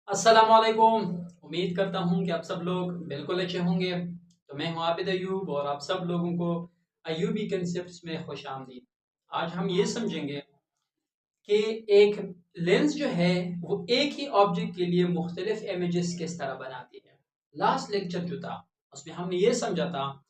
अस्सलाम वालेकुम। उम्मीद करता हूँ कि आप सब लोग बिल्कुल अच्छे होंगे। तो मैं हूँ आबिद अयूब और आप सब लोगों को अयूबी कंसेप्ट्स में खुश आमदीद। आज हम ये समझेंगे कि एक लेंस जो है वो एक ही ऑब्जेक्ट के लिए मुख्तलिफ इमेजेस किस तरह बनाती है। लास्ट लेक्चर जो था उसमें हमने ये समझा था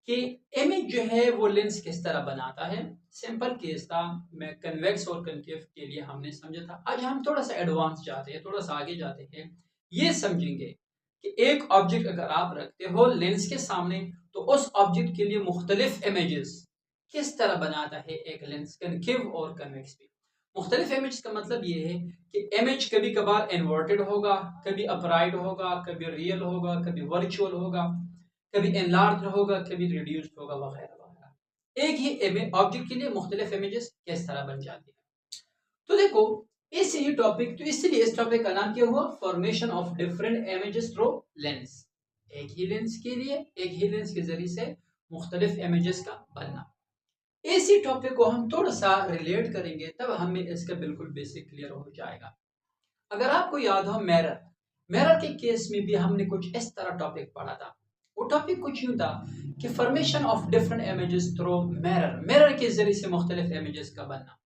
कि इमेज जो है वो लेंस किस तरह बनाता है। सिंपल केस था, मैं कन्वेक्स और कनकेव के लिए हमने समझा था। आज हम थोड़ा सा एडवांस जाते हैं, थोड़ा सा आगे जाते हैं, ये समझेंगे कि एक ऑब्जेक्ट अगर आप रखते हो लेंस के सामने तो उस ऑब्जेक्ट के लिए मुख्तलिफ इमेजेस किस तरह बनाता है एक लेंस, कनकेव और कन्वेक्स भी। मुख्तलिफ इमेज का मतलब ये है कि इमेज कभी कभार इन्वर्टेड होगा, कभी अपराइट होगा, कभी रियल होगा, कभी वर्चुअल होगा, कभी एनलार्ज होगा, कभी रिड्यूस्ड होगा, वगैरह वगैरह। एक ही ऑब्जेक्ट के लिए मुख्तलिफ इमेजेस किस तरह बन जाती है। तो देखो, इस ये टॉपिक, तो इसलिए इस टॉपिक का नाम क्या हुआ, formation of different images through lens. एक ही लेंस के जरिए से मुख्तलिफ इमेजेस का बनना। इसी टॉपिक को हम थोड़ा सा रिलेट करेंगे तब हमें इसका बिल्कुल बेसिक क्लियर हो जाएगा। अगर आपको याद हो मिरर, मिरर के केस में भी हमने कुछ इस तरह टॉपिक पढ़ा था। वो टॉपिक कुछ यूं था कि formation of different images through mirror, mirror के जरिए से मुख्तलिफ इमेजेस का बनना।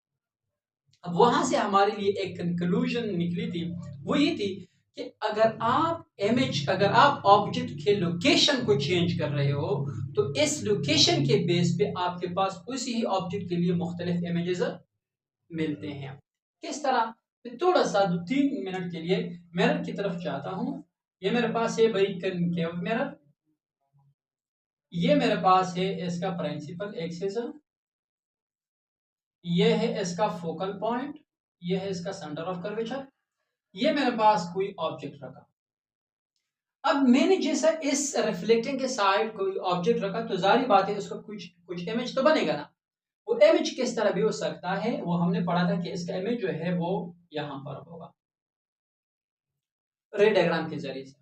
अब वहां से हमारे लिए एक कंक्लूजन निकली थी, वो ये थी कि अगर आप ऑब्जेक्ट के लोकेशन को चेंज कर रहे हो तो इस लोकेशन के बेस पे आपके पास उसी ही ऑब्जेक्ट के लिए मुख्तलिफ इमेजेस मिलते हैं। किस तरह? मैं थोड़ा सा 2-3 मिनट के लिए मिरर की तरफ जाता हूँ। ये मेरे पास है भाई कनकेव मिरर, ये मेरे पास है इसका प्रिंसिपल एक्सिस, ये है इसका फोकल पॉइंट, ये है इसका सेंटर ऑफ कर्वेचर, ये मेरे पास कोई ऑब्जेक्ट रखा। अब मैंने जैसा इस रिफ्लेक्टिंग के साइड कोई ऑब्जेक्ट रखा तो जारी बात है उसका कुछ कुछ इमेज तो बनेगा ना। वो इमेज किस तरह भी हो सकता है, वो हमने पढ़ा था कि इसका इमेज जो है वो यहां पर होगा रे डायग्राम के जरिए से।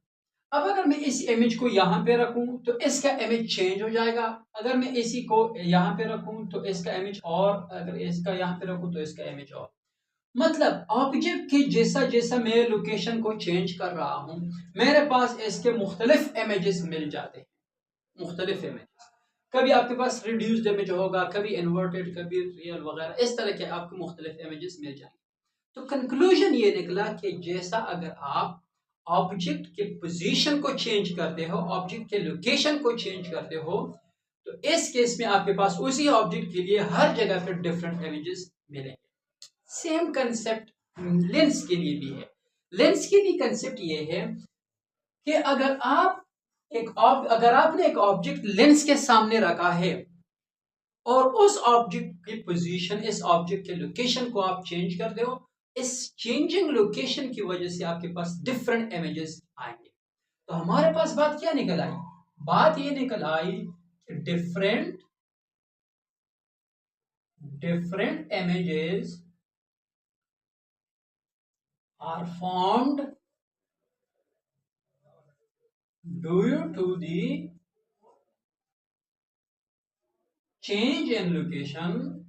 अब अगर मैं इस इमेज को यहाँ पे रखूं तो इसका इमेज चेंज हो जाएगा। अगर मैं इसी को यहाँ पे रखूं तो इसका इमेज, और अगर इसका यहाँ पे रखूं तो इसका इमेज और। मतलब ऑब्जेक्ट की जैसा जैसा मैं लोकेशन को चेंज कर रहा हूं मेरे पास इसके मुख्तलिफ इमेजेस मिल जाते हैं। मुख्तलिफ इमेजेस, कभी आपके पास रिड्यूस्ड इमेज होगा, कभी इन्वर्टेड, कभी रियल वगैरह, इस तरह के आपको मुख्तलिफ इमेजेस मिल जाएंगे। तो कंक्लूजन ये निकला कि जैसा अगर आप ऑब्जेक्ट के पोजीशन को चेंज करते हो, ऑब्जेक्ट के लोकेशन को चेंज करते हो, तो इस केस में आपके पास उसी ऑब्जेक्ट के लिए हर जगह पर डिफरेंट इमेजेस मिलेंगे। सेम कंसेप्ट लेंस के लिए भी है। लेंस के लिए कंसेप्ट ये है कि अगर आपने एक ऑब्जेक्ट लेंस के सामने रखा है और उस ऑब्जेक्ट की पोजीशन, इस ऑब्जेक्ट के लोकेशन को आप चेंज कर दो, इस चेंजिंग लोकेशन की वजह से आपके पास डिफरेंट इमेजेस आएंगे। तो हमारे पास बात क्या निकल आई? बात ये निकल आई कि different different images are formed due to the change in location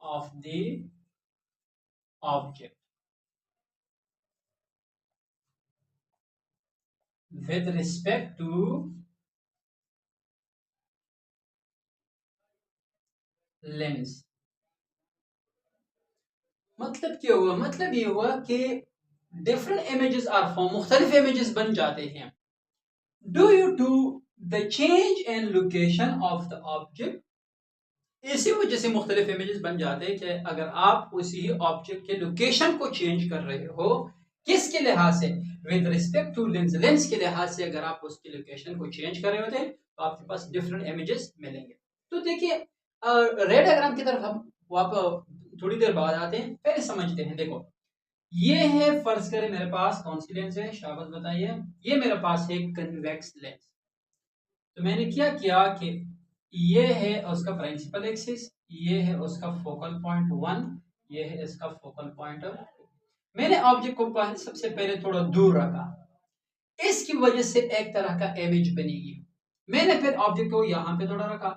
of the object with respect to lens। मतलब क्या हुआ? मतलब ये हुआ कि डिफरेंट इमेजेस आर फॉर्म, मुख्तलिफ इमेजेस बन जाते हैं due to the change in location of the object. इसी वजह से मुख्तलिफ इमेजेस बन जाते हैं कि अगर आप उसी ऑब्जेक्ट के लोकेशन को चेंज कर रहे हो, किसके लिहाज से? With respect to lens, lens के लिहाज से अगर आप उसकी लोकेशन को चेंज कर रहे होते हैं तो आपके पास डिफरेंट इमेजेस मिलेंगे। तो देखिए, रेड डायग्राम की तरफ हम वापस थोड़ी देर बाद आते हैं, पहले समझते हैं। देखो, ये है, फर्ज करें मेरे पास कौन सी लेंस है, शाबाश बताइए। ये मेरे पास है कन्वेक्स लेंस। तो मैंने क्या किया कि ये है उसका प्रिंसिपल एक्सिस, ये है उसका फोकल पॉइंट 1, ये है इसका फोकल पॉइंट 2। मैंने ऑब्जेक्ट को सबसे पहले थोड़ा दूर रखा, इसकी वजह से एक तरह का इमेज बनेगी। मैंने फिर ऑब्जेक्ट को यहाँ पे थोड़ा रखा,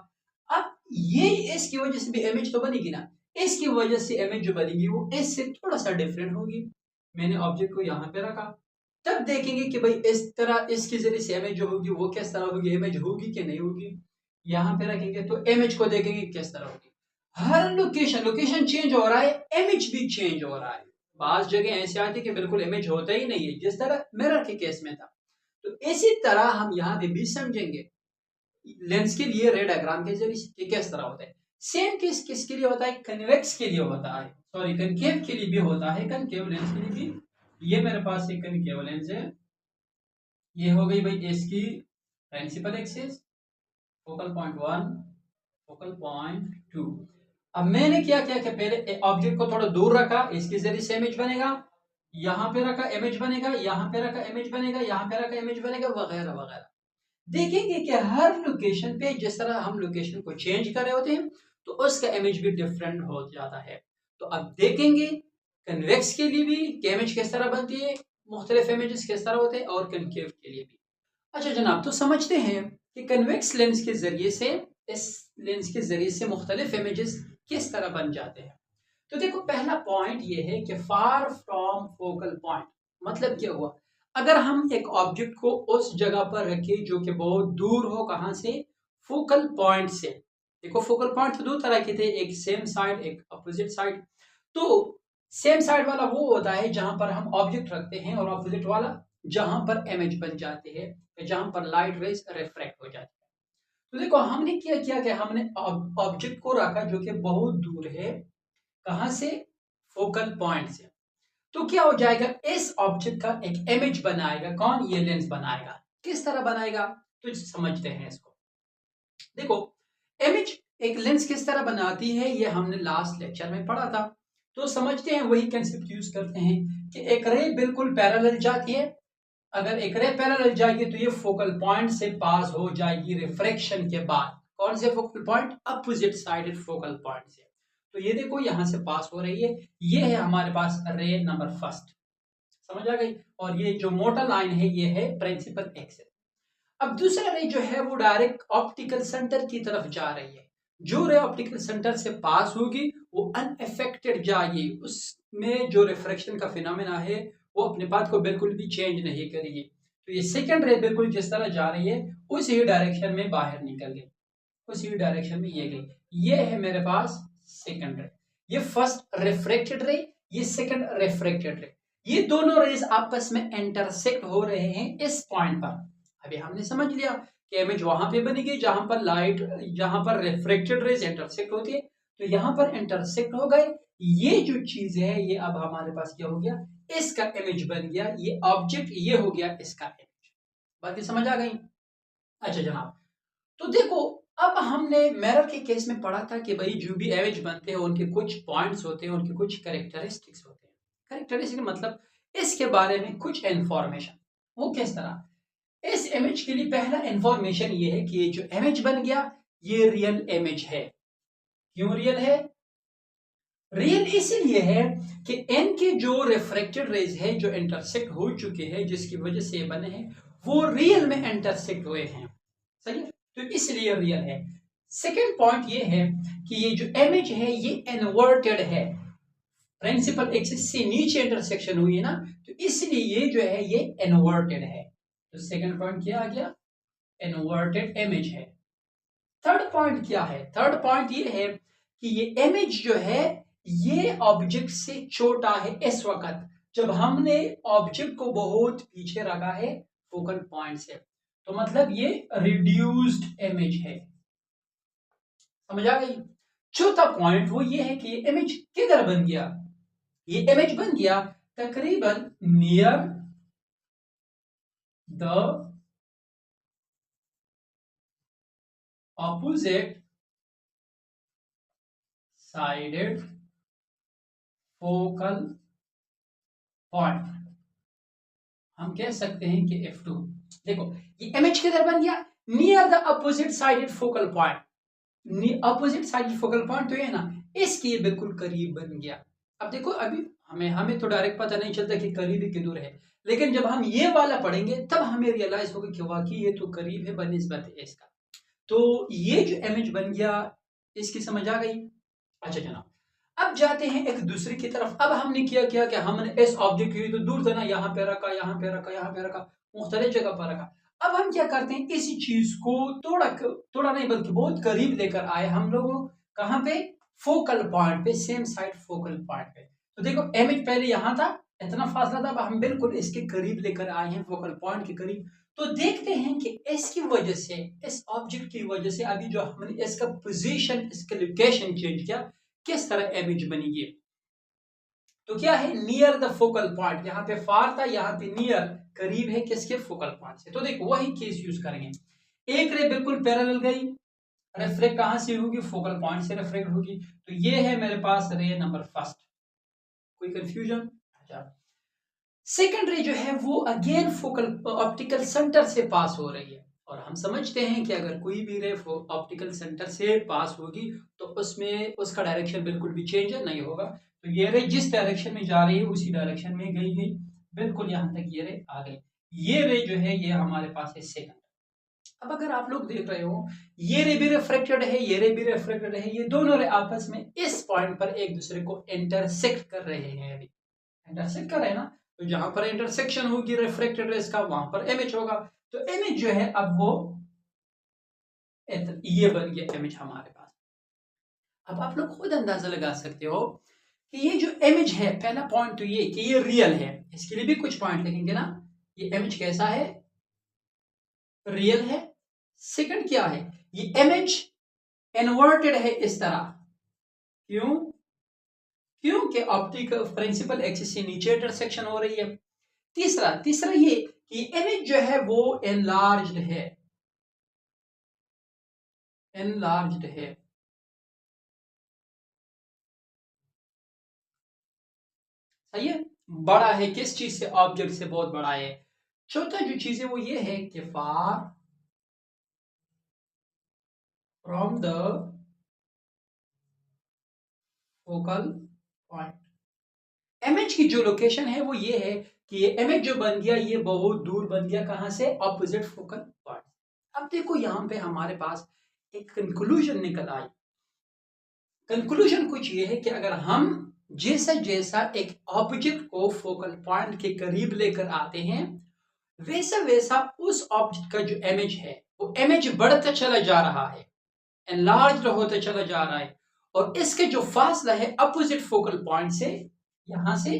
अब ये इसकी वजह से भी इमेज तो बनेगी ना। इसकी वजह से इमेज जो बनेगी वो इससे थोड़ा सा डिफरेंट होगी। मैंने ऑब्जेक्ट को यहाँ पे रखा, तब देखेंगे कि भाई इस तरह इसके जरिए से इमेज जो होगी वो किस तरह होगी, इमेज होगी कि नहीं होगी। यहाँ पे रखेंगे तो इमेज को देखेंगे किस तरह होगी। हर लोकेशन चेंज हो रहा है, इमेज भी चेंज हो रहा है। बाज जगह ऐसे आती है कि बिल्कुल इमेज होता ही नहीं है, जिस तरह मिरर के केस में था। तो इसी तरह हम यहाँ पे भी समझेंगे लेंस के लिए रे डायग्राम के जरिए किस तरह होता है। सेम केस किसके लिए होता है, कन्वेक्स के लिए होता है, सॉरी कनकेव के लिए भी होता है, कनकेव लेंस के लिए भी। ये मेरे पास एक कनकेव लेंस है, ये हो गई भाई इसकी principal axis, focal point 1, focal point 2। अब मैंने क्या किया कि पहले ऑब्जेक्ट को थोड़ा दूर रखा, इसके जरिए से इमेज बनेगा, यहाँ पे रखा इमेज बनेगा, यहाँ पे रखा इमेज बनेगा, यहाँ पे रखा इमेज बनेगा, वगैरह वगैरह। देखेंगे कि हर लोकेशन पे जिस तरह हम लोकेशन को चेंज कर रहे होते हैं तो उसका इमेज भी डिफरेंट हो जाता है। तो अब देखेंगे कन्वेक्स के लिए भी कि इमेज किस तरह बनती है, मुख्तलिफ इमेजेस किस तरह होते हैं, और कनकेव के लिए भी। अच्छा जनाब, तो समझते हैं कि कन्वेक्स लेंस के जरिए से, इस लेंस के जरिए से मुख्तलिफ इमेजेस किस तरह बन जाते हैं। तो देखो पहला पॉइंट ये है कि फार फ्रॉम फोकल पॉइंट, मतलब क्या हुआ, अगर हम एक ऑब्जेक्ट को उस जगह पर रखें जो कि बहुत दूर हो, कहां से, फोकल पॉइंट से। देखो फोकल पॉइंट तो दो तरह के थे, एक सेम साइड एक अपोजिट साइड। तो सेम साइड वाला वो होता है जहां पर हम ऑब्जेक्ट रखते हैं, और अपोजिट वाला जहां पर इमेज बन जाती है, जहां पर लाइट रेज रिफ्रैक्ट हो जाती है। तो देखो हमने क्या किया कि हमने ऑब्जेक्ट को रखा जो कि बहुत दूर है, कहां से, फोकल पॉइंट से। तो क्या हो जाएगा, इस ऑब्जेक्ट का एक इमेज बनाएगा कौन, ये लेंस बनाएगा। किस तरह बनाएगा, तो समझते हैं इसको। देखो इमेज एक लेंस किस तरह बनाती है, ये हमने लास्ट लेक्चर में पढ़ा था। तो समझते हैं, वही कंसेप्ट यूज करते हैं कि एक रे बिल्कुल पैरेलल जाती है। अगर एक रे पैरेलल जाएगी तो ये फोकल पॉइंट से पास हो जाएगी रिफ्रैक्शन के बाद। कौन से focal point, opposite sided focal point से। तो ये देखो यहां से पास हो रही है, ये है हमारे पास रे नंबर फर्स्ट, समझ आ गई। और ये जो मोटा लाइन है ये है प्रिंसिपल एक्सिस। अब दूसरा रे जो है वो डायरेक्ट ऑप्टिकल सेंटर की तरफ जा रही है। जो रे ऑप्टिकल सेंटर से पास होगी वो अनअफेक्टेड जाएगी, उसमें जो रिफ्रैक्शन का फिनोमेना है वो अपने पाथ को बिल्कुल भी चेंज नहीं करेगी। तो ये सेकंड रे बिल्कुल जिस तरह जा रही है उसी डायरेक्शन में बाहर निकल गई, उसी डायरेक्शन में ये गई। ये है मेरे पास सेकंड रे, ये फर्स्ट रिफ्रैक्टेड रे, ये सेकंड रिफ्रैक्टेड रे। ये दोनों रेज आपस में इंटरसेक्ट हो रहे हैं इस पॉइंट पर। अभी हमने समझ लिया कि इमेज वहां पे बनेगी जहां पर लाइट, जहां पर रिफ्रैक्टेड रेज इंटरसेक्ट होती है। तो यहां पर इंटरसेक्ट हो गए, ये जो चीज है ये अब हमारे पास क्या हो गया, इसका इमेज बन गया, ये ऑब्जेक्ट ये हो गया इसका इमेज। बाकी समझ आ गई। अच्छा जनाब, तो देखो अब हमने मिरर के केस में पढ़ा था कि भाई जो भी इमेज बनते हैं उनके कुछ पॉइंट्स होते हैं, उनके कुछ कैरेक्टरिस्टिक्स होते हैं। कैरेक्टरिस्टिक मतलब इसके बारे में कुछ इंफॉर्मेशन। वो किस तरह, इस इमेज के लिए पहला इंफॉर्मेशन ये है कि ये जो इमेज बन गया ये रियल इमेज है। क्यों रियल है, रियल इसलिए है कि इनके जो रिफ्रैक्टेड रेज है जो इंटरसेक्ट हो चुके हैं, जिसकी वजह से ये बने हैं, वो रियल में इंटरसेक्ट हुए हैं। सही है, तो इसलिए रियल है। सेकेंड पॉइंट ये है कि ये जो इमेज है ये इन्वर्टेड है, प्रिंसिपल एक्सिस से नीचे इंटरसेक्शन हुई है ना, तो इसलिए ये जो है ये इन्वर्टेड है। तो सेकंड पॉइंट क्या आ गया, इन्वर्टेड इमेज है। थर्ड पॉइंट क्या है, थर्ड पॉइंट ये है कि ये इमेज जो है ये ऑब्जेक्ट से छोटा है इस वक्त, जब हमने ऑब्जेक्ट को बहुत पीछे रखा है फोकल पॉइंट से। तो मतलब ये रिड्यूस्ड इमेज है, समझ आ गई। चौथा पॉइंट वो ये है कि ये इमेज किधर बन गया, ये इमेज बन गया तकरीबन near the opposite sided focal point। हम कह सकते हैं कि F2। देखो ये इमेज किधर बन गया, near the opposite sided focal point. Opposite sided focal point तो ये ना, इसके बिल्कुल करीब बन गया। अब देखो अभी हमें तो डायरेक्ट पता नहीं चलता कि करीब है कि दूर है, लेकिन जब हम ये वाला पढ़ेंगे तब हमें रियलाइज होगा कि वाकई ये तो करीब है बनिस्बत इसका। तो ये जो इमेज बन गया इसकी समझ आ गई। अच्छा जनाब, अब जाते हैं एक दूसरे की तरफ। अब हमने किया क्या कि हमने इस ऑब्जेक्ट को तो दूर था ना, यहाँ पे रखा, यहाँ पे रखा, यहाँ पे रखा, मुख्तलिफ जगह पर रखा। अब हम क्या करते हैं, इसी चीज को थोड़ा नहीं बल्कि बहुत करीब लेकर आए हम लोग। कहाँ पे? फोकल पॉइंट पे, सेम साइड फोकल पॉइंट पे। तो देखो इमेज पहले यहाँ था, इतना फासला था, अब हम बिल्कुल इसके करीब लेकर आए हैं, फोकल पॉइंट के करीब। तो देखते हैं कि इसकी वजह से, इस ऑब्जेक्ट की वजह से अभी जो हमने इसका पोजीशन, इसका लोकेशन चेंज किया, किस तरह इमेज बनेगी। तो क्या है, नियर द फोकल पॉइंट, यहाँ पे फार था, यहाँ पे नियर, करीब है किसके? फोकल पॉइंट से। तो देखो वही केस यूज करेंगे। एक रे बिल्कुल पैरेलल गई, रिफ्रेक्ट कहां से होगी? फोकल पॉइंट से रिफ्रेक्ट होगी। तो ये है मेरे पास रे नंबर फर्स्ट। कोई कंफ्यूजन? अच्छा, सेकंड रे जो है वो अगेन फोकल ऑप्टिकल सेंटर से पास हो रही है, और हम समझते हैं कि अगर कोई भी रे ऑप्टिकल सेंटर से पास होगी तो उसमें उसका डायरेक्शन बिल्कुल भी चेंज नहीं होगा। तो ये रे जिस डायरेक्शन में जा रही है उसी डायरेक्शन में गई, बिल्कुल यहां तक ये रे आ गई। ये रे जो है ये हमारे पास है सेकंड। अब अगर आप लोग देख रहे हो, ये रे भी रिफ्रेक्टेड है, ये रे भी रिफ्रेक्टेड है, ये दोनों रे आपस में इस पॉइंट पर एक दूसरे को इंटरसेक्ट कर रहे हैं। अभी इंटरसेक्ट कर रहे हैं ना, तो जहां पर इंटरसेक्शन होगी रिफ्रेक्टेड रेस का, वहां पर इमेज होगा। तो इमेज जो है अब वो ये बन गया इमेज हमारे पास। अब आप लोग खुद अंदाजा लगा सकते हो कि ये जो इमेज है, पहला पॉइंट तो ये कि ये रियल है, इसके लिए भी कुछ पॉइंट लिखेंगे ना। ये इमेज कैसा है? रियल है। सेकंड क्या है? ये इमेज इन्वर्टेड है इस तरह। क्यों? क्योंकि ऑप्टिक प्रिंसिपल एक्सिस से नीचे इंटरसेक्शन हो रही है। तीसरा ये कि इमेज जो है वो एनलार्ज्ड है, एनलार्ज्ड है। सही है, बड़ा है, किस चीज से? ऑब्जेक्ट से बहुत बड़ा है। चौथा जो चीज है वो ये है कि far from the focal point. Image की जो लोकेशन है वो ये है कि ये इमेज जो बन गया ये बहुत दूर बन गया, कहां से? Opposite focal point. अब देखो यहां पे हमारे पास एक कंक्लूजन निकल आई। कंक्लूजन कुछ ये है कि अगर हम जैसा जैसा एक ऑब्जेक्ट को फोकल पॉइंट के करीब लेकर आते हैं, वैसा वैसा उस ऑब्जेक्ट का जो इमेज है वो इमेज बढ़ता चला जा रहा है, एनलार्ज होता चला जा रहा है, और इसके जो फासला है अपोजिट फोकल पॉइंट से, यहां से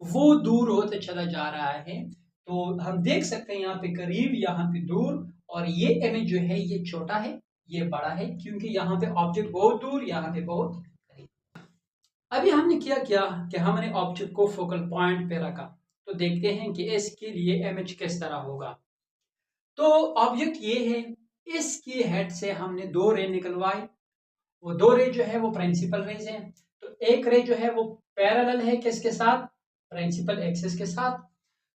वो दूर होता चला जा रहा है। तो हम देख सकते हैं यहाँ पे करीब, यहाँ पे दूर, और ये इमेज जो है ये छोटा है, ये बड़ा है, क्योंकि यहाँ पे ऑब्जेक्ट बहुत दूर, यहाँ पे बहुत करीब। अभी हमने किया क्या कि हमने ऑब्जेक्ट को फोकल पॉइंट पे रखा। तो देखते हैं कि इसके लिए इमेज किस तरह होगा। तो ऑब्जेक्ट ये है, इसकी हेड से हमने दो रे निकलवाई। वो दो रे जो है वो प्रिंसिपल रेज है। तो एक रे जो है वो पैरेलल है किसके साथ? प्रिंसिपल एक्सिस के साथ।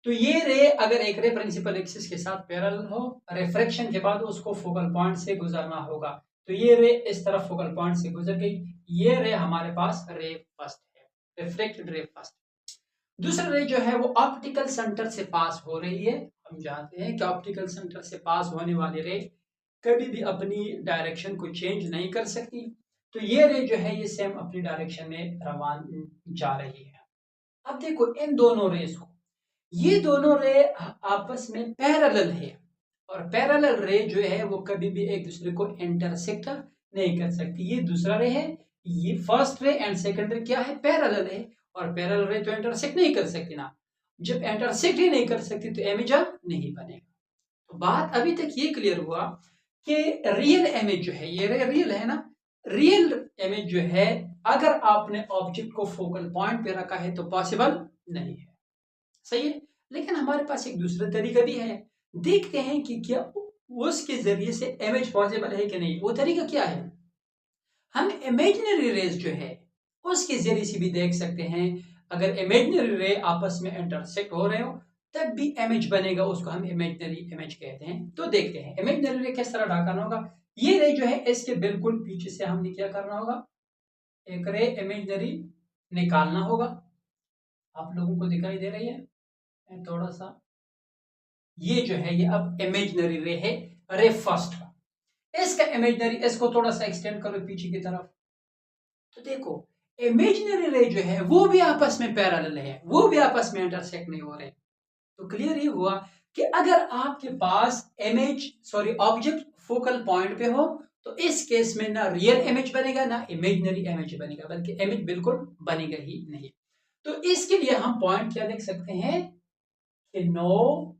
तो ये रे अगर एक रे प्रिंसिपल एक्सिस के साथ पैरेलल हो, रिफ्रैक्शन के बाद उसको फोकल पॉइंट से गुजरना होगा। तो ये रे इस तरफ फोकल पॉइंट से गुजर गई, ये रे हमारे पास रे फर्स्ट है, रिफ्लेक्टेड रे फर्स्ट। दूसरा रे जो है वो ऑप्टिकल सेंटर से पास हो रही है। हम जानते हैं कि ऑप्टिकल सेंटर से पास होने वाली रे कभी भी अपनी डायरेक्शन को चेंज नहीं कर सकती। तो ये रे जो है ये सेम अपनी डायरेक्शन में रवान जा रही है। अब देखो इन दोनों रेस को, ये दोनों रे आपस में पैरेलल है, और पैरेलल रे जो है वो कभी भी एक दूसरे को इंटरसेक्ट नहीं कर सकती। ये दूसरा रे है, ये फर्स्ट रे एंड सेकंड रे क्या है? पैरेलल है, और पैरेलल रे तो इंटरसेक्ट नहीं कर सकती ना। जब इंटरसेक्ट ही नहीं कर सकती तो इमेज नहीं बनेगा। तो बात अभी तक ये क्लियर हुआ कि रियल इमेज जो है ये रियल है ना। रियल इमेज जो है अगर आपने ऑब्जेक्ट को फोकल पॉइंट पे रखा है तो पॉसिबल नहीं है। सही है, लेकिन हमारे पास एक दूसरा तरीका भी है। देखते हैं कि क्या उसके जरिए से इमेज पॉसिबल है कि नहीं। वो तरीका क्या है? हम इमेजिनरी रेज जो है उसके जरिए से भी देख सकते हैं। अगर इमेजिनरी रे आपस में इंटरसेक्ट हो रहे हो तब भी इमेज बनेगा, उसको हम इमेजिनरी इमेज कहते हैं। तो देखते हैं इमेजिनरी रे किस तरह ड्रा करना होगा। ये रे जो है इसके बिल्कुल पीछे से हमने क्या करना होगा, एक रे इमेजिनरी निकालना होगा। आप लोगों को दिखाई दे रही है थोड़ा सा, ये जो है ये अब इमेजिनरी रे है, रे फर्स्ट का। इसका इमेजिनरी, इसको थोड़ा सा एक्सटेंड करो पीछे की तरफ। तो देखो इमेजिनरी रे जो है वो भी आपस में पैरेलल है, वो भी आपस में इंटरसेक्ट नहीं हो रहे। तो क्लियर ये हुआ कि अगर आपके पास ऑब्जेक्ट फोकल पॉइंट पे हो तो इस केस में ना रियल इमेज बनेगा ना इमेजिनरी इमेज बनेगा, बल्कि इमेज बिल्कुल बनेगा ही नहीं। तो इसके लिए हम पॉइंट क्या लिख सकते हैं कि no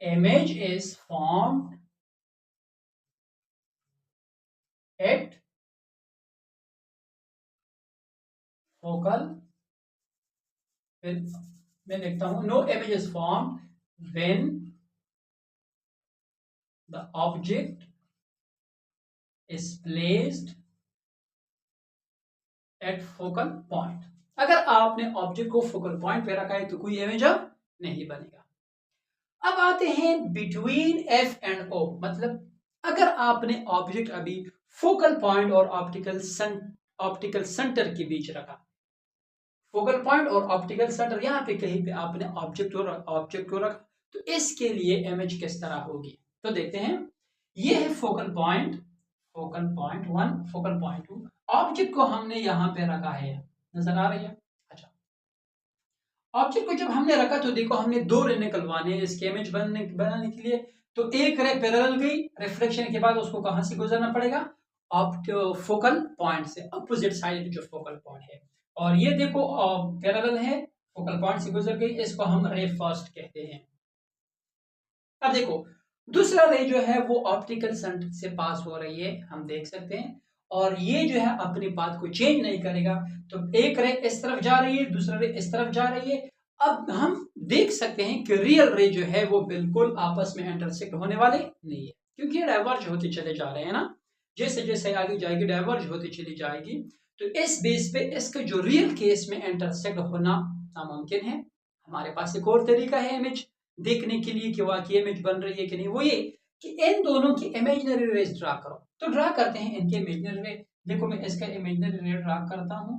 image is formed at focal, मैं लिखता हूं no image is formed when the object is placed at focal point। अगर आपने ऑब्जेक्ट को फोकल पॉइंट पे रखा है तो कोई इमेज अब नहीं बनेगा। अब आते हैं बिटवीन एफ एंड ओ, मतलब अगर आपने ऑब्जेक्ट अभी फोकल पॉइंट और ऑप्टिकल सेंटर के बीच रखा, फोकल पॉइंट और ऑप्टिकल सेंटर यहाँ पे कहीं पे आपने ऑब्जेक्ट को रखा, तो इसके लिए इमेज किस तरह होगी तो देखते हैं। ये है focal point 1, focal point 2, object को हमने यहाँ पे रखा है, नजर आ रही है। अच्छा, ऑब्जेक्ट को जब हमने रखा तो देखो हमने 2 रे निकलवाने हैं इसके इमेज बनाने के लिए। तो एक रे पैरेलल गई, रिफ्लेक्शन के बाद उसको कहां से गुजरना पड़ेगा, फोकल पॉइंट से, अपोजिट साइड जो फोकल पॉइंट है। और ये देखो पैरेलल है, फोकल पॉइंट से गुजर गई, इसको हम रे फर्स्ट कहते हैं। अब देखो दूसरा रे जो है वो ऑप्टिकल सेंटर से पास हो रही है, हम देख सकते हैं, और ये जो है अपनी बात को चेंज नहीं करेगा। तो एक रे इस तरफ जा रही है, दूसरा रे इस तरफ जा रही है। अब हम देख सकते हैं कि रियल रे जो है वो बिल्कुल आपस में इंटरसेक्ट होने वाले नहीं है, क्योंकि ये डाइवर्ज होते चले जा रहे हैं ना, जैसे जैसे आगे जाएगी डाइवर्ज होती चली जाएगी। तो इस बेस पे इसका जो रियल केस में इंटरसेक्ट होना नामुमकिन है। हमारे पास एक और तरीका है इमेज देखने के लिए कि वाकई इमेज बन रही है कि नहीं, वो ये कि इन दोनों की इमेजिनरी रेस ड्रा करो। तो ड्रा करते हैं इनके इमेजिनरी रे। देखो मैं इसका इमेजिनरी रे ड्रा करता हूं।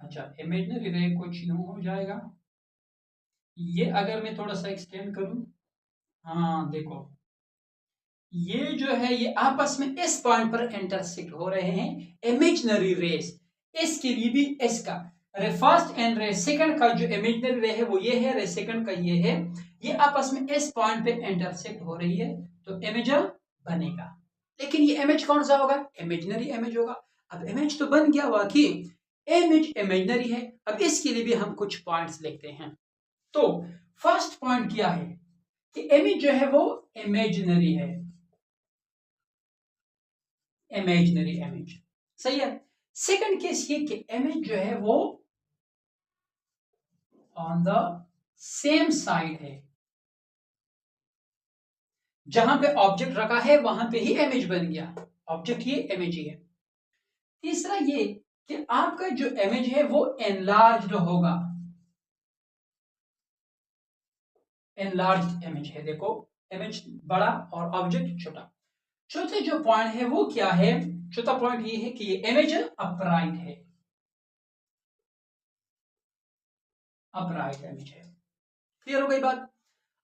अच्छा, इमेजिनरी रे कुछ यूं हो जाएगा, ये अगर मैं थोड़ा सा एक्सटेंड करूं, हाँ देखो ये जो है ये आपस में इस पॉइंट पर इंटरसेक्ट हो रहे हैं, इमेजिनरी रेस। इसके लिए भी इसका रे फर्स्ट एंड रे सेकंड का जो इमेजिनरी रे है वो ये है, रे सेकंड का ये है, ये आपस में इस पॉइंट पे इंटरसेक्ट हो रही है, तो इमेज बनेगा। लेकिन ये इमेज कौन सा होगा, इमेजिनरी इमेज होगा। अब इमेज तो बन गया, वाकई इमेज इमेजिनरी है। अब इसके लिए भी हम कुछ पॉइंट्स लिखते हैं। तो फर्स्ट पॉइंट क्या है कि इमेज जो है वो इमेजिनरी है, इमेजिनरी इमेज, सही है। सेकंड केस ये कि इमेज जो है वो ऑन द सेम साइड है, जहां पे ऑब्जेक्ट रखा है वहां पे ही इमेज बन गया, ऑब्जेक्ट ये इमेज ही है। तीसरा ये कि आपका जो इमेज है वो एनलार्ज्ड होगा, एनलार्ज्ड इमेज है, देखो इमेज बड़ा और ऑब्जेक्ट छोटा। चौथे जो पॉइंट है वो क्या है, चौथा पॉइंट ये है कि ये इमेज अपराइट है, अपराइट इमेज है। क्लियर हो गई बात।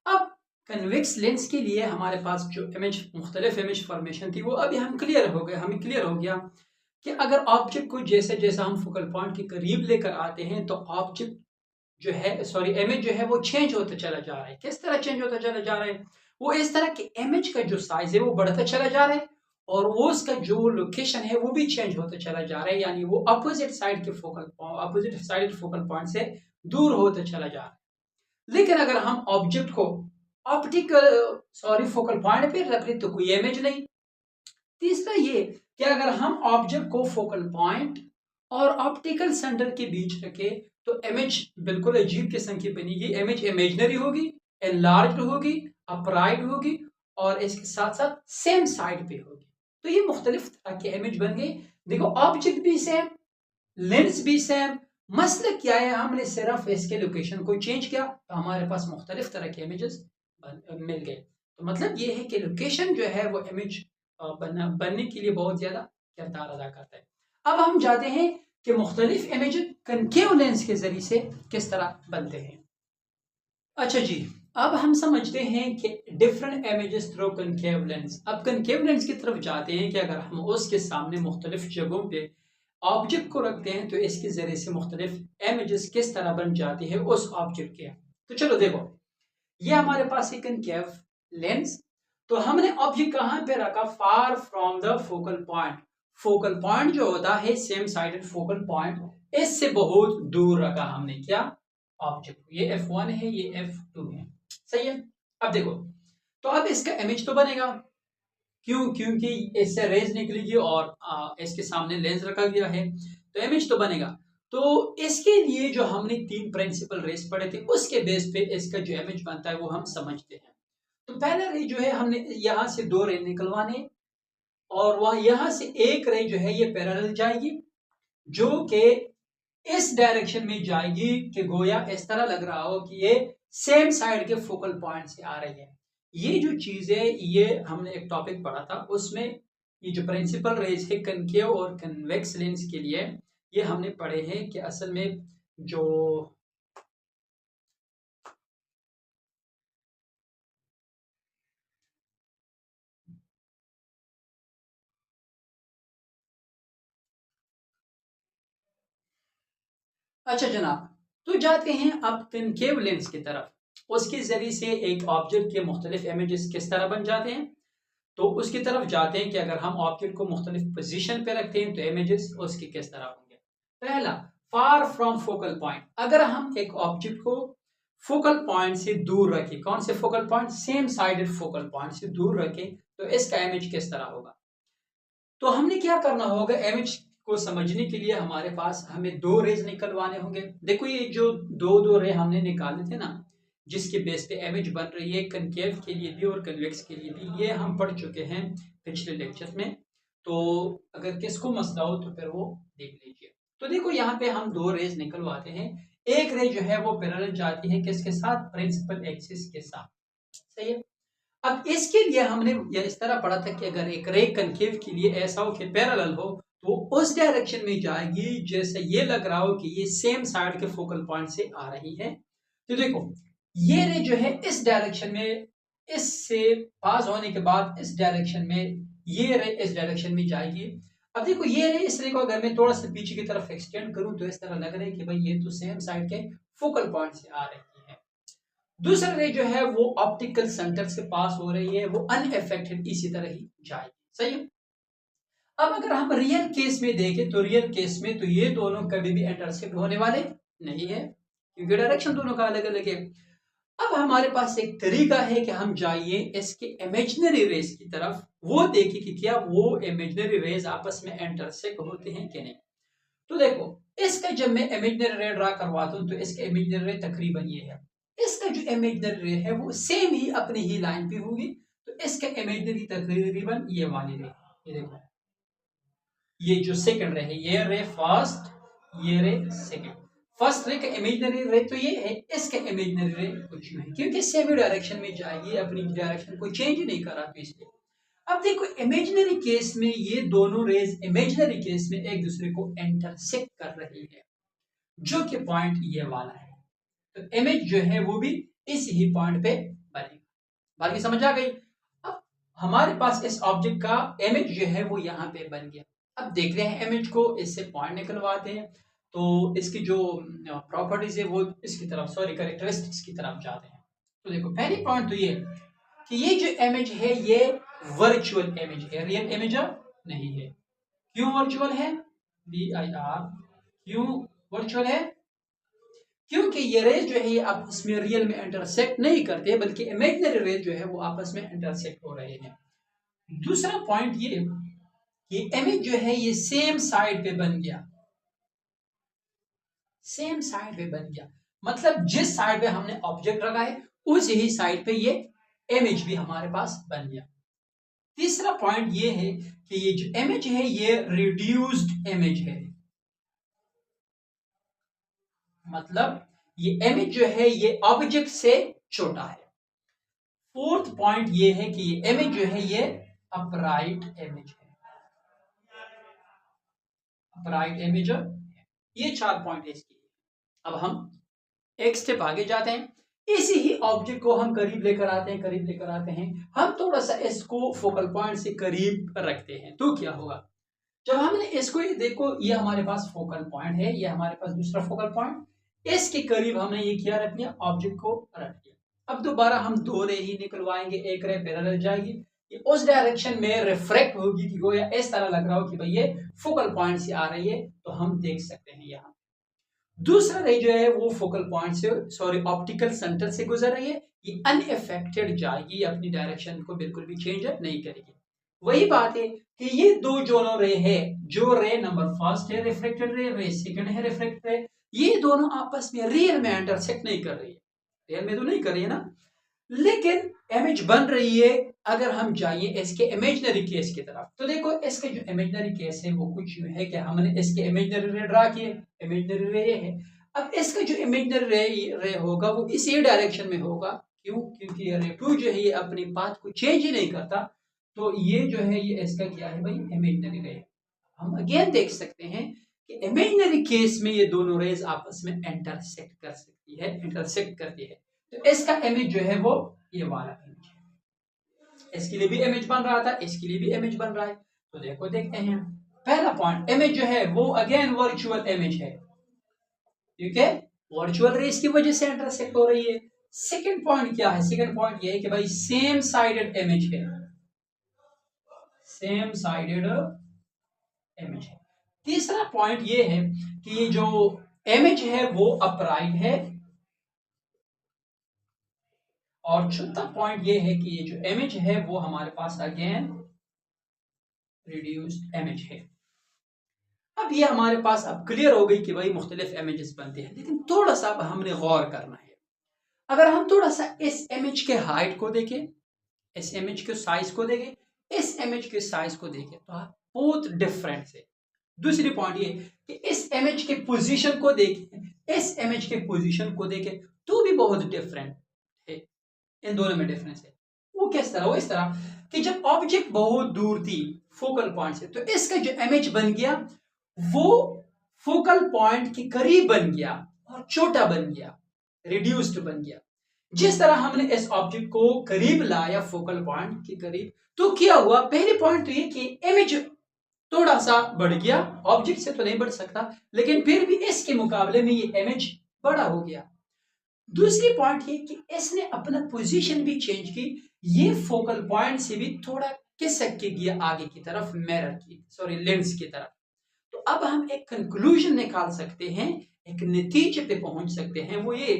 अब कन्वेक्स लेंस के लिए हमारे पास जो इमेज मुख्तलिफ इमेज फॉर्मेशन थी वो अभी हम क्लियर हो गए, हमें क्लियर हो गया कि अगर ऑब्जेक्ट को जैसे जैसे हम फोकल पॉइंट के करीब लेकर आते हैं तो ऑब्जेक्ट जो है इमेज जो है वो चेंज होता चला जा रहा है। किस तरह चेंज होता चला जा रहा है, वो इस तरह कि इमेज का जो साइज है वो बढ़ता चला जा रहा है, और वो उसका जो लोकेशन है वो भी चेंज होता चला जा रहा है, यानी वो अपोजिट साइड के फोकल पॉइंट से दूर होता चला जा रहा है। लेकिन अगर हम ऑब्जेक्ट को फोकल पॉइंट पे रख ले तो कोई इमेज नहीं। तीसरा ये कि अगर हम ऑब्जेक्ट को फोकल पॉइंट और ऑप्टिकल सेंटर के बीच रखे तो इमेज बिल्कुल अजीब किस्म की बनेगी, इमेज इमेजिनरी होगी, एनलार्ज्ड होगी, अपराइट होगी, और इसके साथ साथ सेम साइड पे होगी। तो ये मुख्तलिफ तरह की इमेज बन गई। देखो ऑब्जेक्ट भी सेम, लेंस भी सेम, मसला क्या है, हमने सिर्फ इसके लोकेशन को चेंज किया तो हमारे पास मुख्तलिफ तरह के इमेजेस मिल गए। तो मतलब ये है कि लोकेशन जो है वो इमेज बनने के लिए बहुत ज्यादा किरदार अदा करता है। अब हम जाते हैं कि मुख्तलिफ इमेज कनकेव लेंस के जरिए से किस तरह बनते हैं। अच्छा जी, अब हम समझते हैं कि different images through concave lens. अब कनकेव लेंस की तरफ जाते हैं कि अगर हम उसके सामने मुख्तलिफ जगहों पे ऑब्जेक्ट को रखते हैं तो इसके जरिए से मुख्तलिफ इमेजेस किस तरह बन जाती है उस ऑब्जेक्ट के। तो चलो देखो, ये हमारे पास है कनकेव लेंस। तो हमने ऑब्जेक्ट कहां पे रखा? Far from the focal point. Focal point जो होता है सेम साइडेड फोकल पॉइंट, इससे बहुत दूर रखा हमने क्या? ऑब्जेक्ट। ये F1 है, ये F2 है, सही है। अब देखो, तो अब इसका इमेज तो बनेगा, क्यों? क्योंकि इससे रेज निकलेगी और इसके सामने लेंस रखा गया है, तो इमेज तो बनेगा। तो इसके लिए जो हमने 3 प्रिंसिपल रेस पढ़े थे उसके बेस पे इसका जो इमेज बनता है वो हम समझते हैं। तो पहला रे जो है हमने यहां से 2 रे निकलवाने, और वह यहां से एक रे जो है ये पैरेलल जाएगी, जो कि इस डायरेक्शन में जाएगी कि गोया इस तरह लग रहा हो कि ये सेम साइड के फोकल पॉइंट से आ रही है। ये जो चीज है ये हमने एक टॉपिक पढ़ा था, उसमें ये जो प्रिंसिपल रेज है कनकेव और कन्वेक्स लेंस के लिए, ये हमने पढ़े हैं कि असल में जो अच्छा जनाब, तो जाते हैं अब कनकेव लेंस की तरफ। उसके जरिए से एक ऑब्जेक्ट के मुख्तलिफ इमेजेस किस तरह बन जाते हैं, तो उसकी तरफ जाते हैं कि अगर हम ऑब्जेक्ट को मुख्तलिफ पोजीशन पे रखते हैं तो इमेजेस उसके किस तरह होंगे। पहला, फार फ्रॉम फोकल पॉइंट। अगर हम एक ऑब्जेक्ट को फोकल पॉइंट से दूर रखें, कौन से focal point? Same sided focal point से दूर रखें, तो इसका इमेज किस तरह होगा? तो हमने क्या करना होगा, इमेज को समझने के लिए हमारे पास हमें 2 रेज निकलवाने होंगे। देखो ये जो दो रे हमने निकाले थे ना, जिसके बेस पे इमेज बन रही है कनकेव के लिए भी और कन्वेक्स के लिए भी, ये हम पढ़ चुके हैं पिछले लेक्चर में। तो अगर किसको मसला हो तो फिर वो देख लीजिए। तो देखो यहाँ पे हम 2 रेज निकलवाते हैं। एक रे जो है वो पैरेलल जाती है किसके साथ? प्रिंसिपल एक्सिस के साथ, सही है। अब इसके लिए हमने ये इस तरह पढ़ा था कि अगर एक रे कनकेव के लिए ऐसा हो कि पैरेलल हो, तो उस डायरेक्शन में जाएगी जैसे ये लग रहा हो कि ये सेम साइड के फोकल पॉइंट से आ रही है। तो देखो, ये रे जो है इस डायरेक्शन में, इससे पास होने के बाद इस डायरेक्शन में, ये रे इस डायरेक्शन में जाएगी। अब देखो ये रे, इस रे को अगर मैं थोड़ा सा पीछे की तरफ एक्सटेंड करूं तो इस तरह लग रहा है कि भाई ये तो सेम साइड के फोकल पॉइंट से आ रही है। दूसरा रे जो है वो ऑप्टिकल सेंटर से पास हो रही है, वो अनअफेक्टेड इसी तरह ही जाएगी, सही है। अब अगर हम रियल केस में देखें तो रियल केस में तो ये दोनों कभी भी इंटरसेक्ट होने वाले नहीं है, क्योंकि डायरेक्शन दोनों का अलग अलग है। अब हमारे पास एक तरीका है कि हम जाइए इसके इमेजिनरी रेस की तरफ, वो देखें कि क्या वो इमेजिनरी रेस आपस में इंटरसेक्ट होते हैं कि नहीं। तो देखो, इसका जब मैं इमेजिनरी रे ड्रा करवाता हूं तो इसका इमेजिनरी रे तकरीबन ये है। इसका जो इमेजिनरी रे है वो सेम ही अपनी ही लाइन पे होगी, तो इसका इमेजिनरी तकरीबन ये वाली रे, ये देखो, ये जो सेकंड रे है, ये रे फर्स्ट, ये रे सेकंड। फर्स्ट रे का इमेजिनरी रे तो ये है, इसका इमेजिनरी रे कुछ नहीं, क्योंकि सेम डायरेक्शन में जाएगी, अपनी डायरेक्शन को चेंज नहीं करा, तो इसलिए। अब देखो इमेजिनरी केस में ये दोनों रेज इमेजिनरी केस में एक दूसरे को इंटरसेक्ट कर रही है, जो कि पॉइंट ये वाला है। तो इमेज जो है वो भी इस ही पॉइंट पे बनेगा। बाकी समझ आ गई? अब हमारे पास इस ऑब्जेक्ट का इमेज जो है वो यहाँ पे बन गया। अब देख रहे हैं इमेज को, इससे पॉइंट निकलवाते हैं, तो इसकी जो प्रॉपर्टीज है वो इसकी तरफ, सॉरी कैरेक्टरिस्टिक्स की तरफ जाते हैं। तो देखो पहली पॉइंट तो ये कि ये जो इमेज है ये वर्चुअल इमेज है, रियल इमेज नहीं है। क्यों वर्चुअल है? VIR, क्यों वर्चुअल है? क्योंकि ये रेज जो है ये आपस में रियल में इंटरसेक्ट नहीं करते, बल्कि इमेजिनरी रेज जो है वो आपस में इंटरसेक्ट हो रहे हैं। दूसरा पॉइंट ये इमेज जो है ये सेम साइड पे बन गया, सेम साइड पे बन गया, मतलब जिस साइड पे हमने ऑब्जेक्ट रखा है उस ही साइड पे ये इमेज भी हमारे पास बन गया। तीसरा पॉइंट ये है कि ये जो इमेज है ये रिड्यूस्ड इमेज है, मतलब ये इमेज जो है ये ऑब्जेक्ट से छोटा है। फोर्थ पॉइंट ये है कि ये इमेज जो है ये अपराइट इमेज है, अपराइट इमेज। ये 4 पॉइंट है इसके। अब हम एक स्टेप आगे जाते हैं इसी ही ऑब्जेक्ट को हम करीब लेकर आते हैं, करीब लेकर आते हैं, हम थोड़ा सा इसको फोकल पॉइंट से करीब रखते हैं, तो क्या होगा, जब हमने इसको, ये देखो ये हमारे पास फोकल पॉइंट है, ये हमारे पास दूसरा फोकल पॉइंट, इसके करीब हमने ये किया, रख लिया, ऑब्जेक्ट को रख दिया। अब दोबारा हम दो रे ही निकलवाएंगे, एक रे पैरेलल जाएगी, ये उस डायरेक्शन में रिफ्रेक्ट होगी कि गोया इस तरह लग रहा हो कि भाई ये फोकल पॉइंट से आ रही है, तो हम देख सकते हैं यहाँ। दूसरा रे जो है वो फोकल पॉइंट से, सॉरी ऑप्टिकल सेंटर से गुजर रही है, ये अनइफेक्टेड जाएगी, अपनी डायरेक्शन को बिल्कुल भी चेंज नहीं करेगी। वही बात है कि ये दो दोनों रे है, जो रे नंबर फर्स्ट है रिफ्लेक्टेड रे, रे सेकंड है रिफ्लेक्टेड रे, ये दोनों आपस में रियल में इंटरसेक्ट नहीं कर रही है, रियल में तो नहीं कर रही है ना, लेकिन इमेज बन रही है। अगर हम जाइए इसके इमेजिनरी केस की तरफ, तो देखो इसके जो इमेजिनरी केस है वो कुछ यूं है कि हमने इसके इमेजिनरी रे ड्रा किए, इमेजिनरी रे है। अब इसका जो इमेजिनरी रे होगा वो इसी डायरेक्शन में होगा, क्यों, क्योंकि रे टू जो है ये अपनी पाथ को चेंज ही नहीं करता, तो ये जो है ये इसका क्या है भाई, इमेजिनरी रे। हम अगेन देख सकते हैं कि इमेजिनरी केस में ये दोनों रेज आपस में इंटरसेक्ट कर सकती है, इंटरसेक्ट करती है, तो इसका इमेज जो है वो ये वाला इमेज है। इसके लिए भी इमेज बन रहा था, इसके लिए भी इमेज बन रहा है, तो देखो देखते हैं। पहला पॉइंट इमेज जो है वो अगेन वर्चुअल इमेज है, ठीक है, वर्चुअल रेस की वजह से इंटरसेक्ट हो रही है। सेकंड पॉइंट क्या है, सेकंड पॉइंट ये है कि भाई सेम साइडेड इमेज है, सेम साइडेड इमेज है। तीसरा पॉइंट ये है कि ये जो इमेज है वो अपराइट है, और चौथा पॉइंट ये है कि ये जो इमेज है वो हमारे पास अगेन रिड्यूस्ड इमेज है। अब ये हमारे पास अब क्लियर हो गई कि भाई मुख्तलिफ इमेजेस बनते हैं, लेकिन थोड़ा सा अब हमने गौर करना है। अगर हम थोड़ा सा इस इमेज के हाइट को देखें, इस इमेज के साइज को देखें, इस इमेज के साइज को देखें, तो बहुत डिफरेंट है। दूसरी पॉइंट ये कि इस इमेज के पोजीशन को देखें, इस इमेज के पोजीशन को देखें, तो भी बहुत डिफरेंट है, इन दोनों में डिफरेंस है। वो किस तरह, वो इस तरह कि जब ऑब्जेक्ट बहुत दूर थी फोकल पॉइंट से, तो इसका जो इमेज बन गया वो फोकल पॉइंट के करीब बन गया और छोटा बन गया, रिड्यूस्ड बन गया। जिस तरह हमने इस ऑब्जेक्ट को करीब लाया फोकल पॉइंट के करीब, तो क्या हुआ, पहले पॉइंट तो ये कि इमेज थोड़ा सा बढ़ गया, ऑब्जेक्ट से तो नहीं बढ़ सकता, लेकिन फिर भी इसके मुकाबले में ये इमेज बड़ा हो गया। दूसरी पॉइंट ये कि इसने अपना पोजीशन भी चेंज की, ये फोकल पॉइंट से भी थोड़ा खिसक के गया आगे की तरफ, मिरर की, सॉरी लेंस की तरफ। तो अब हम एक कंक्लूजन निकाल सकते हैं, एक नतीजे पे पहुंच सकते हैं, वो ये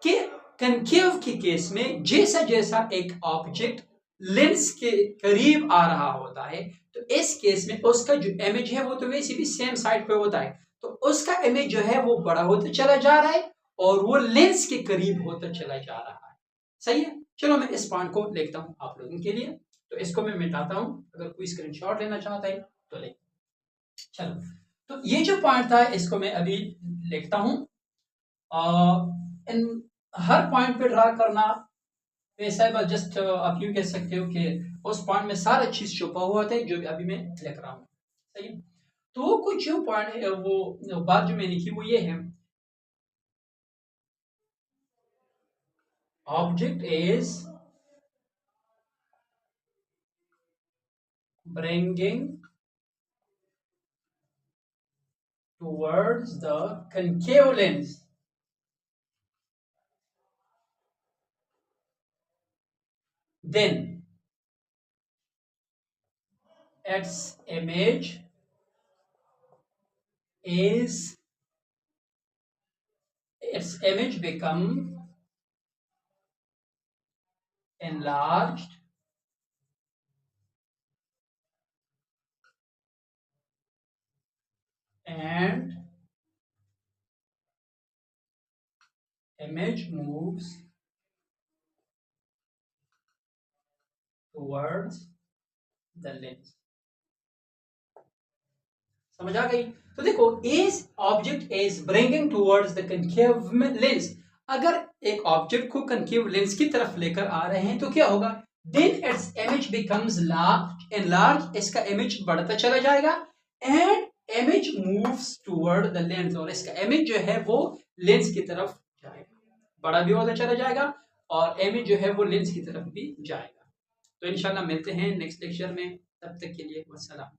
कि कनकेव के केस में जैसा जैसा एक ऑब्जेक्ट लेंस के करीब आ रहा होता है, तो इस केस में उसका जो इमेज है वो तो वैसे भी सेम साइड पे होता है, तो उसका इमेज जो है वो बड़ा होता चला जा रहा है और वो लेंस के करीब होता चला जा रहा है। सही है, चलो मैं इस पॉइंट को लिखता हूं आप लोगों के लिए, तो इसको मैं मिटाता हूं, अगर कोई स्क्रीनशॉट लेना चाहता है तो ले। चलो, तो ये जो पॉइंट था इसको मैं अभी लिखता हूं। इन हर पॉइंट पे ड्रा करना वैसा है, बस जस्ट आप यूं कह सकते हो कि उस पॉइंट में सारा चीज छुपा हुआ था जो अभी मैं लिख रहा हूँ। सही है, तो कुछ जो पॉइंट है वो बात जो मैंने की वो ये है, object is bringing towards the concave lens, then its image become enlarged and image moves towards the lens। समझ आ गई? तो देखो, is object is bringing towards the concave lens, अगर एक ऑब्जेक्ट को कनकेव लेंस की तरफ लेकर आ रहे हैं तो क्या होगा, then its image becomes large, enlarge, इसका इमेज बढ़ता चला जाएगा, and image moves toward the lens, और इसका इमेज जो है वो लेंस की तरफ जाएगा। बड़ा भी होता चला जाएगा और एम जो है वो लेंस की तरफ भी जाएगा। तो इंशाल्लाह मिलते हैं नेक्स्ट लेक्चर में, तब तक के लिए वस्सलाम।